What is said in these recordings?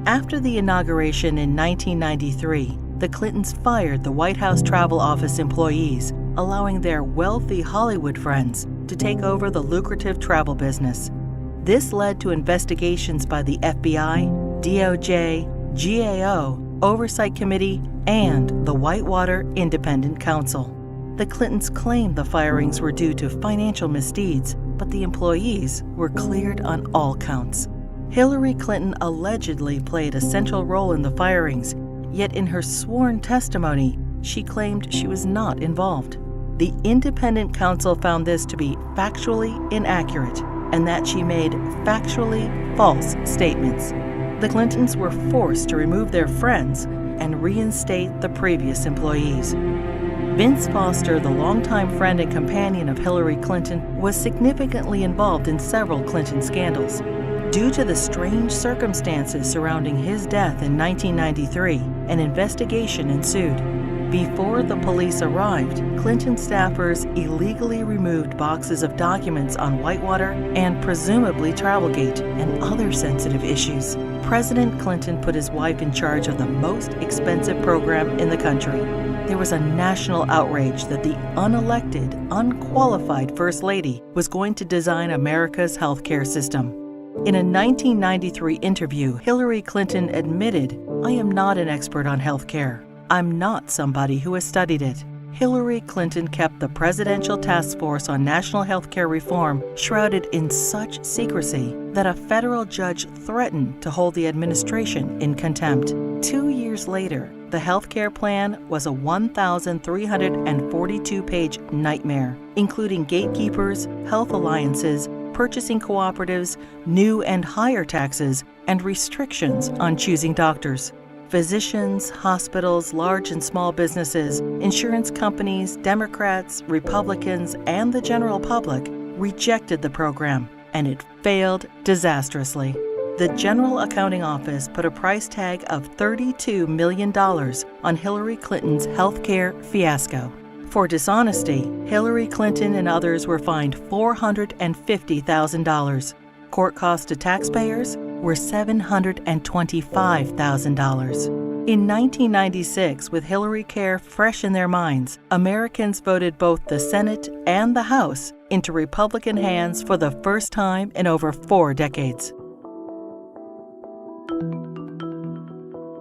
After the inauguration in 1993, the Clintons fired the White House Travel Office employees, allowing their wealthy Hollywood friends to take over the lucrative travel business. This led to investigations by the FBI, DOJ, GAO, Oversight Committee, and the Whitewater Independent Counsel. The Clintons claimed the firings were due to financial misdeeds, but the employees were cleared on all counts. Hillary Clinton allegedly played a central role in the firings, yet in her sworn testimony, she claimed she was not involved. The independent counsel found this to be factually inaccurate and that she made factually false statements. The Clintons were forced to remove their friends and reinstate the previous employees. Vince Foster, the longtime friend and companion of Hillary Clinton, was significantly involved in several Clinton scandals. Due to the strange circumstances surrounding his death in 1993, an investigation ensued. Before the police arrived, Clinton staffers illegally removed boxes of documents on Whitewater and presumably Travelgate and other sensitive issues. President Clinton put his wife in charge of the most expensive program in the country. There was a national outrage that the unelected, unqualified First Lady was going to design America's healthcare system. In a 1993 interview, Hillary Clinton admitted, "I am not an expert on healthcare. I'm not somebody who has studied it." Hillary Clinton kept the Presidential Task Force on National Healthcare Reform shrouded in such secrecy that a federal judge threatened to hold the administration in contempt. 2 years later, the healthcare plan was a 1,342-page nightmare, including gatekeepers, health alliances, purchasing cooperatives, new and higher taxes, and restrictions on choosing doctors. Physicians, hospitals, large and small businesses, insurance companies, Democrats, Republicans, and the general public rejected the program, and it failed disastrously. The General Accounting Office put a price tag of $32 million on Hillary Clinton's healthcare fiasco. For dishonesty, Hillary Clinton and others were fined $450,000. Court costs to taxpayers were $725,000. In 1996, with Hillary Care fresh in their minds, Americans voted both the Senate and the House into Republican hands for the first time in over 4 decades.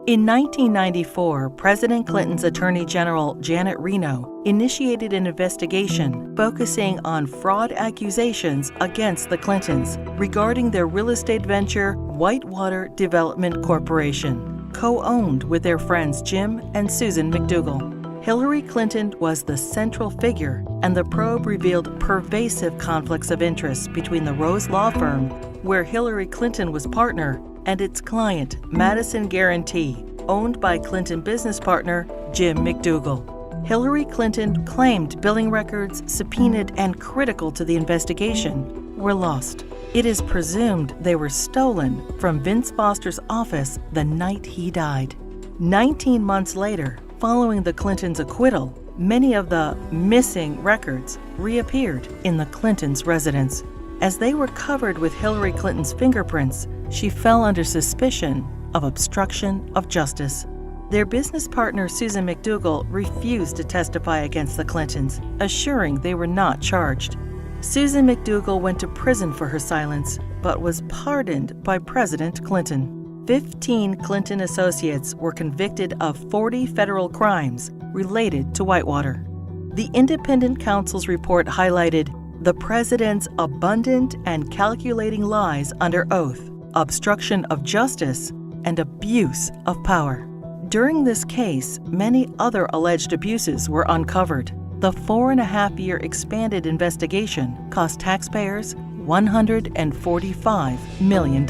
In 1994, President Clinton's Attorney General Janet Reno initiated an investigation focusing on fraud accusations against the Clintons regarding their real estate venture, Whitewater Development Corporation, co-owned with their friends Jim and Susan McDougal. Hillary Clinton was the central figure, and the probe revealed pervasive conflicts of interest between the Rose Law Firm, where Hillary Clinton was partner, and its client, Madison Guaranty, owned by Clinton business partner Jim McDougal. Hillary Clinton claimed billing records, subpoenaed and critical to the investigation, were lost. It is presumed they were stolen from Vince Foster's office the night he died. 19 months later, following the Clintons' acquittal, many of the missing records reappeared in the Clintons' residence. As they were covered with Hillary Clinton's fingerprints, she fell under suspicion of obstruction of justice. Their business partner, Susan McDougal, refused to testify against the Clintons, assuring they were not charged. Susan McDougal went to prison for her silence, but was pardoned by President Clinton. 15 Clinton associates were convicted of 40 federal crimes related to Whitewater. The independent counsel's report highlighted the president's abundant and calculating lies under oath, obstruction of justice, and abuse of power. During this case, many other alleged abuses were uncovered. The 4.5-year expanded investigation cost taxpayers $145 million.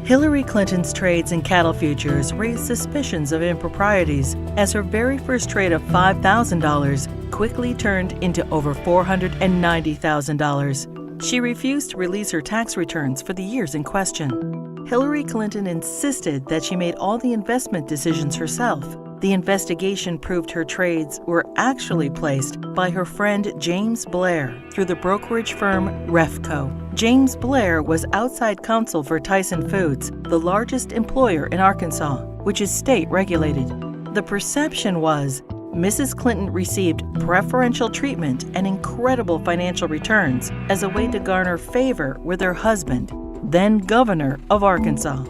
Hillary Clinton's trades in cattle futures raised suspicions of improprieties as her very first trade of $5,000 quickly turned into over $490,000. She refused to release her tax returns for the years in question. Hillary Clinton insisted that she made all the investment decisions herself, The investigation proved her trades were actually placed by her friend James Blair through the brokerage firm Refco. James Blair was outside counsel for Tyson Foods, the largest employer in Arkansas, which is state-regulated. The perception was Mrs. Clinton received preferential treatment and incredible financial returns as a way to garner favor with her husband, then governor of Arkansas.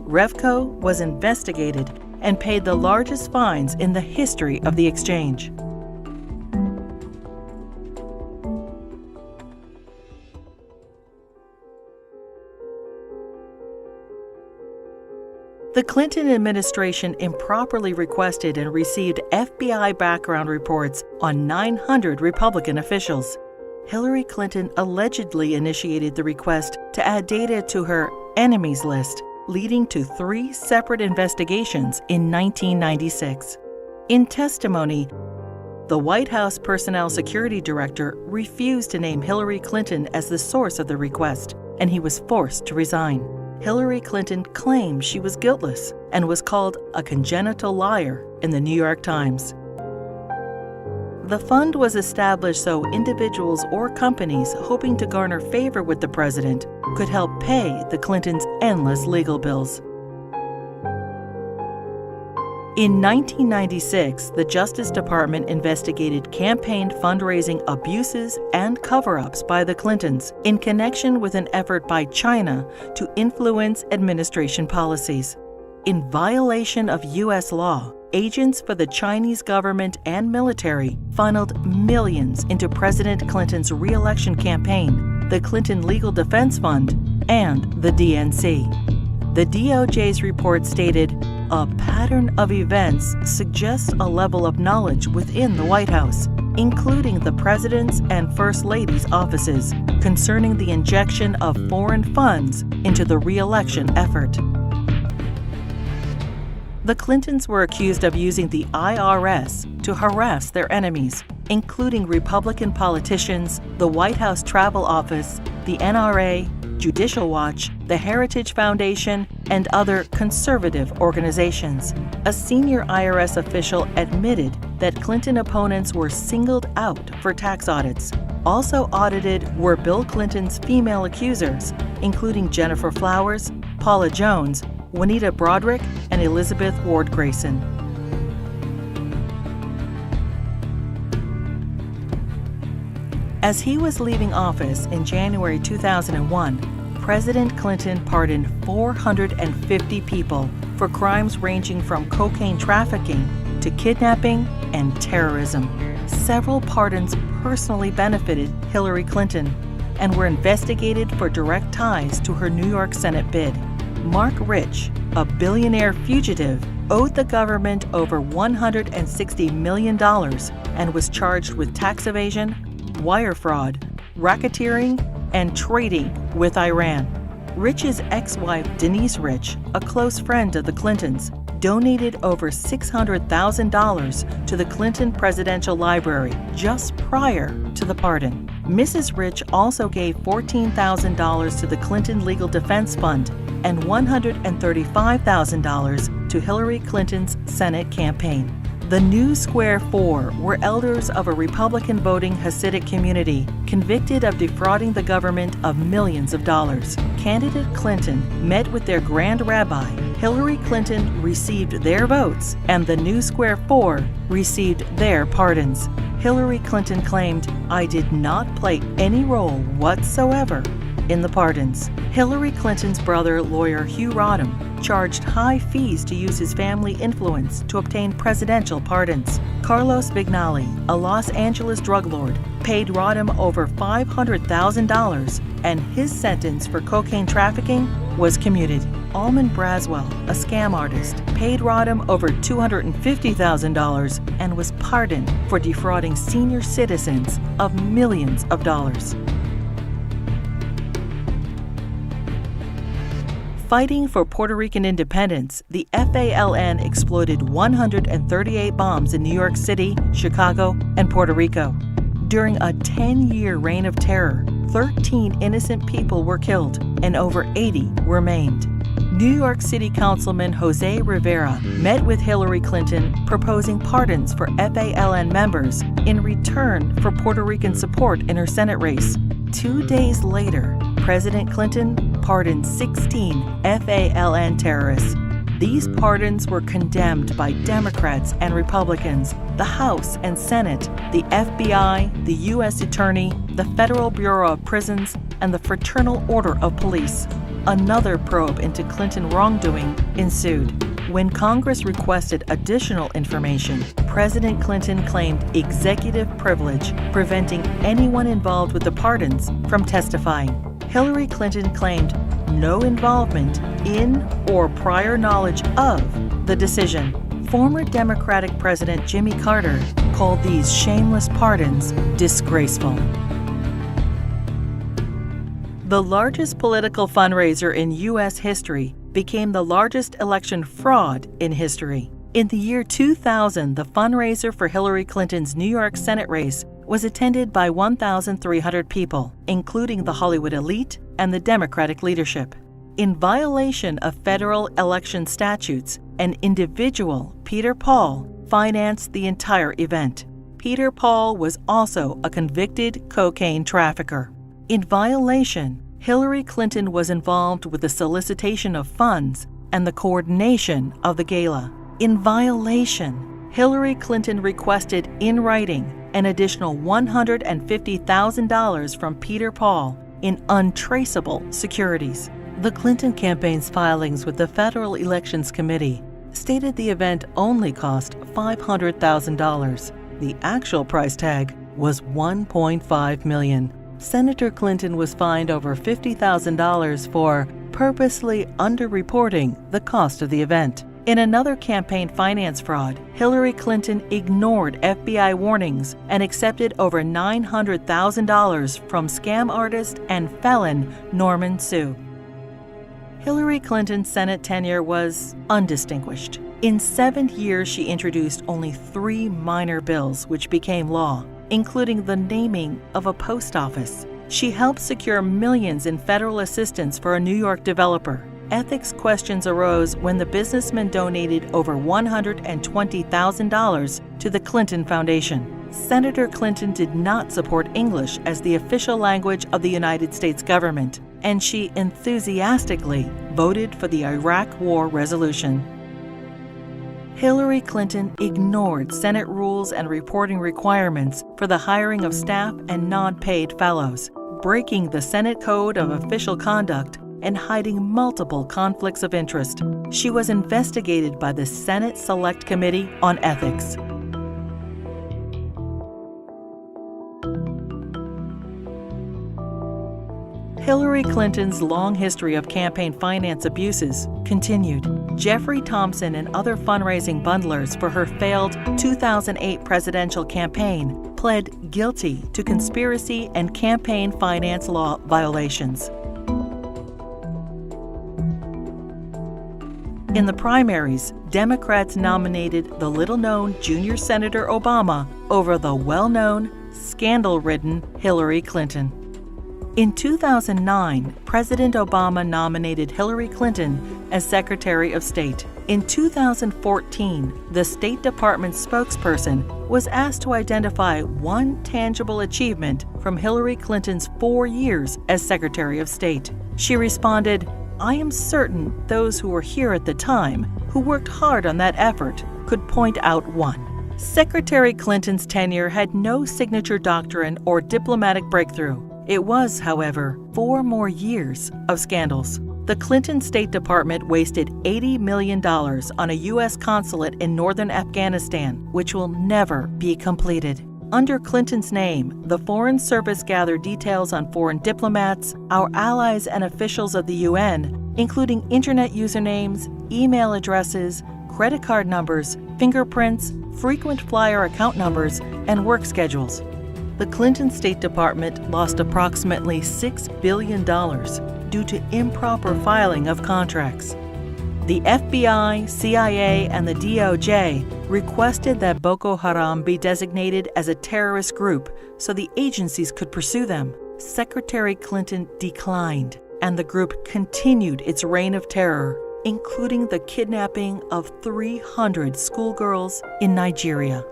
Refco was investigated and paid the largest fines in the history of the exchange. The Clinton administration improperly requested and received FBI background reports on 900 Republican officials. Hillary Clinton allegedly initiated the request to add data to her enemies list, leading to 3 separate investigations in 1996. In testimony, the White House Personnel Security Director refused to name Hillary Clinton as the source of the request, and he was forced to resign. Hillary Clinton claimed she was guiltless and was called a congenital liar in the New York Times. The fund was established so individuals or companies hoping to garner favor with the president could help pay the Clintons' endless legal bills. In 1996, the Justice Department investigated campaign fundraising abuses and cover-ups by the Clintons in connection with an effort by China to influence administration policies. In violation of U.S. law, agents for the Chinese government and military funneled millions into President Clinton's re-election campaign, the Clinton Legal Defense Fund, and the DNC. The DOJ's report stated, "A pattern of events suggests a level of knowledge within the White House, including the President's and First Lady's offices, concerning the injection of foreign funds into the re-election effort." The Clintons were accused of using the IRS to harass their enemies, including Republican politicians, the White House Travel Office, the NRA, Judicial Watch, the Heritage Foundation, and other conservative organizations. A senior IRS official admitted that Clinton opponents were singled out for tax audits. Also audited were Bill Clinton's female accusers, including Jennifer Flowers, Paula Jones, Juanita Broaddrick, and Elizabeth Ward Grayson. As he was leaving office in January 2001, President Clinton pardoned 450 people for crimes ranging from cocaine trafficking to kidnapping and terrorism. Several pardons personally benefited Hillary Clinton and were investigated for direct ties to her New York Senate bid. Mark Rich, a billionaire fugitive, owed the government over $160 million and was charged with tax evasion, wire fraud, racketeering, and trading with Iran. Rich's ex-wife, Denise Rich, a close friend of the Clintons, donated over $600,000 to the Clinton Presidential Library just prior to the pardon. Mrs. Rich also gave $14,000 to the Clinton Legal Defense Fund and $135,000 to Hillary Clinton's Senate campaign. The New Square Four were elders of a Republican voting Hasidic community convicted of defrauding the government of millions of dollars. Candidate Clinton met with their grand rabbi. Hillary Clinton received their votes, and the New Square Four received their pardons. Hillary Clinton claimed, "I did not play any role whatsoever in the pardons." Hillary Clinton's brother, lawyer Hugh Rodham, charged high fees to use his family influence to obtain presidential pardons. Carlos Vignali, a Los Angeles drug lord, paid Rodham over $500,000, and his sentence for cocaine trafficking was commuted. Almond Braswell, a scam artist, paid Rodham over $250,000 and was pardoned for defrauding senior citizens of millions of dollars. Fighting for Puerto Rican independence, the FALN exploded 138 bombs in New York City, Chicago, and Puerto Rico. During a 10-year reign of terror, 13 innocent people were killed and over 80 were maimed. New York City Councilman Jose Rivera met with Hillary Clinton proposing pardons for FALN members in return for Puerto Rican support in her Senate race. 2 days later, President Clinton pardoned 16 FALN terrorists. These pardons were condemned by Democrats and Republicans, the House and Senate, the FBI, the U.S. Attorney, the Federal Bureau of Prisons, and the Fraternal Order of Police. Another probe into Clinton wrongdoing ensued. When Congress requested additional information, President Clinton claimed executive privilege, preventing anyone involved with the pardons from testifying. Hillary Clinton claimed no involvement in or prior knowledge of the decision. Former Democratic President Jimmy Carter called these shameless pardons disgraceful. The largest political fundraiser in U.S. history became the largest election fraud in history. In the year 2000, the fundraiser for Hillary Clinton's New York Senate race was attended by 1,300 people, including the Hollywood elite and the Democratic leadership. In violation of federal election statutes, an individual, Peter Paul, financed the entire event. Peter Paul was also a convicted cocaine trafficker. In violation, Hillary Clinton was involved with the solicitation of funds and the coordination of the gala. In violation, Hillary Clinton requested in writing an additional $150,000 from Peter Paul in untraceable securities. The Clinton campaign's filings with the Federal Elections Committee stated the event only cost $500,000. The actual price tag was $1.5 million. Senator Clinton was fined over $50,000 for purposely underreporting the cost of the event. In another campaign finance fraud, Hillary Clinton ignored FBI warnings and accepted over $900,000 from scam artist and felon Norman Suh. Hillary Clinton's Senate tenure was undistinguished. In 7 years, she introduced only 3 minor bills which became law, including the naming of a post office. She helped secure millions in federal assistance for a New York developer. Ethics questions arose when the businessman donated over $120,000 to the Clinton Foundation. Senator Clinton did not support English as the official language of the United States government, and she enthusiastically voted for the Iraq War resolution. Hillary Clinton ignored Senate rules and reporting requirements for the hiring of staff and non-paid fellows, breaking the Senate Code of Official Conduct and hiding multiple conflicts of interest. She was investigated by the Senate Select Committee on Ethics. Hillary Clinton's long history of campaign finance abuses continued. Jeffrey Thompson and other fundraising bundlers for her failed 2008 presidential campaign pled guilty to conspiracy and campaign finance law violations. In the primaries, Democrats nominated the little-known junior Senator Obama over the well-known, scandal-ridden Hillary Clinton. In 2009, President Obama nominated Hillary Clinton as Secretary of State. In 2014, the State Department spokesperson was asked to identify one tangible achievement from Hillary Clinton's 4 years as Secretary of State. She responded, "I am certain those who were here at the time, who worked hard on that effort, could point out one." Secretary Clinton's tenure had no signature doctrine or diplomatic breakthrough. It was, however, 4 more years of scandals. The Clinton State Department wasted $80 million on a U.S. consulate in northern Afghanistan, which will never be completed. Under Clinton's name, the Foreign Service gathered details on foreign diplomats, our allies and officials of the UN, including internet usernames, email addresses, credit card numbers, fingerprints, frequent flyer account numbers, and work schedules. The Clinton State Department lost approximately $6 billion due to improper filing of contracts. The FBI, CIA, and the DOJ requested that Boko Haram be designated as a terrorist group so the agencies could pursue them. Secretary Clinton declined, and the group continued its reign of terror, including the kidnapping of 300 schoolgirls in Nigeria.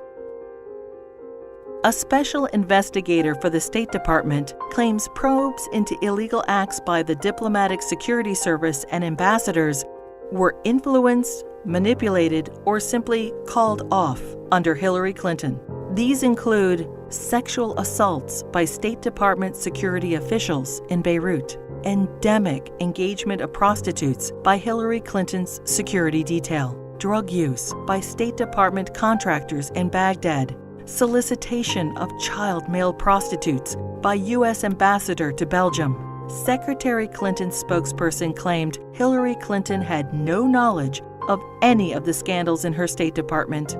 A special investigator for the State Department claims probes into illegal acts by the Diplomatic Security Service and ambassadors were influenced, manipulated, or simply called off under Hillary Clinton. These include sexual assaults by State Department security officials in Beirut, endemic engagement of prostitutes by Hillary Clinton's security detail, drug use by State Department contractors in Baghdad, solicitation of child male prostitutes by U.S. Ambassador to Belgium. Secretary Clinton's spokesperson claimed Hillary Clinton had no knowledge of any of the scandals in her State Department.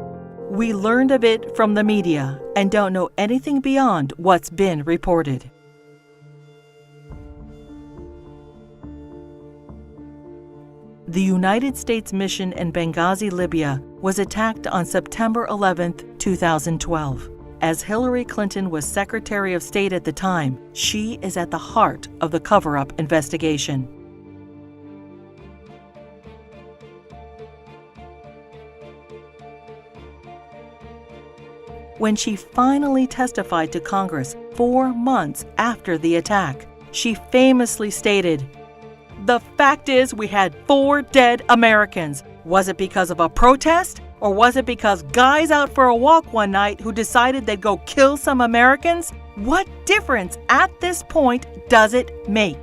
We learned of it from the media and don't know anything beyond what's been reported. The United States mission in Benghazi, Libya, was attacked on September 11, 2012. As Hillary Clinton was Secretary of State at the time, she is at the heart of the cover-up investigation. When she finally testified to Congress 4 months after the attack, she famously stated, "The fact is we had 4 dead Americans. Was it because of a protest? Or was it because guys out for a walk one night who decided they'd go kill some Americans? What difference at this point does it make?"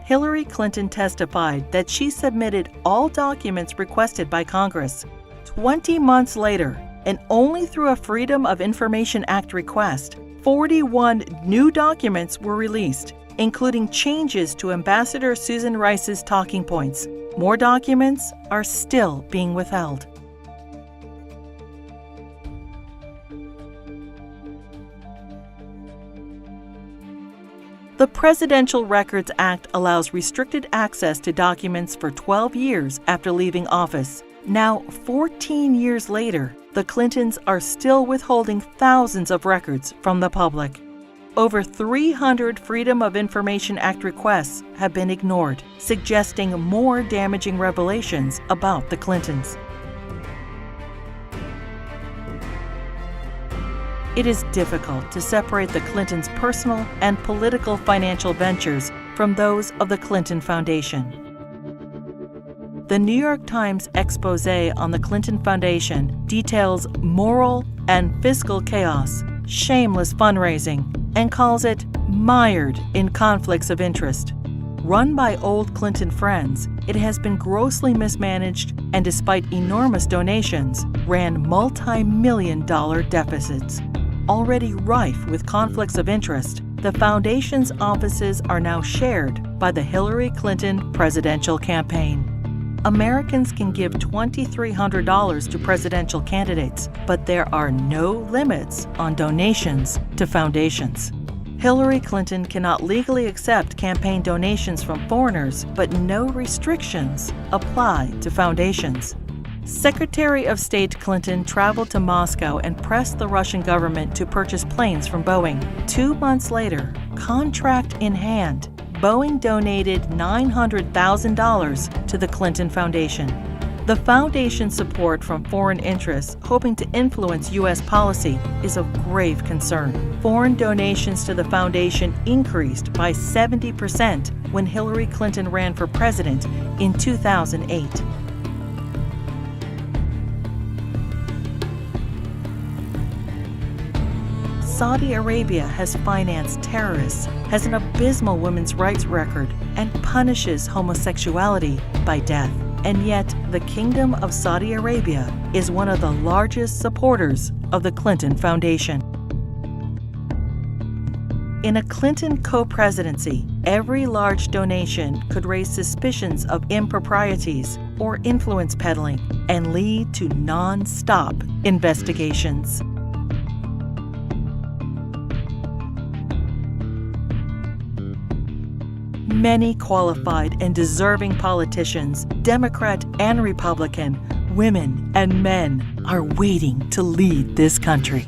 Hillary Clinton testified that she submitted all documents requested by Congress. 20 months later, and only through a Freedom of Information Act request, 41 new documents were released, including changes to Ambassador Susan Rice's talking points. More documents are still being withheld. The Presidential Records Act allows restricted access to documents for 12 years after leaving office. Now, 14 years later, the Clintons are still withholding thousands of records from the public. Over 300 Freedom of Information Act requests have been ignored, suggesting more damaging revelations about the Clintons. It is difficult to separate the Clintons' personal and political financial ventures from those of the Clinton Foundation. The New York Times expose on the Clinton Foundation details moral and fiscal chaos, shameless fundraising, and calls it mired in conflicts of interest. Run by old Clinton friends, it has been grossly mismanaged and, despite enormous donations, ran multi-million-dollar deficits. Already rife with conflicts of interest, the foundation's offices are now shared by the Hillary Clinton presidential campaign. Americans can give $2,300 to presidential candidates, but there are no limits on donations to foundations. Hillary Clinton cannot legally accept campaign donations from foreigners, but no restrictions apply to foundations. Secretary of State Clinton traveled to Moscow and pressed the Russian government to purchase planes from Boeing. 2 months later, contract in hand, Boeing donated $900,000 to the Clinton Foundation. The foundation's support from foreign interests hoping to influence U.S. policy is of grave concern. Foreign donations to the foundation increased by 70% when Hillary Clinton ran for president in 2008. Saudi Arabia has financed terrorists, has an abysmal women's rights record, and punishes homosexuality by death. And yet, the Kingdom of Saudi Arabia is one of the largest supporters of the Clinton Foundation. In a Clinton co-presidency, every large donation could raise suspicions of improprieties or influence peddling and lead to non-stop investigations. Many qualified and deserving politicians, Democrat and Republican, women and men, are waiting to lead this country.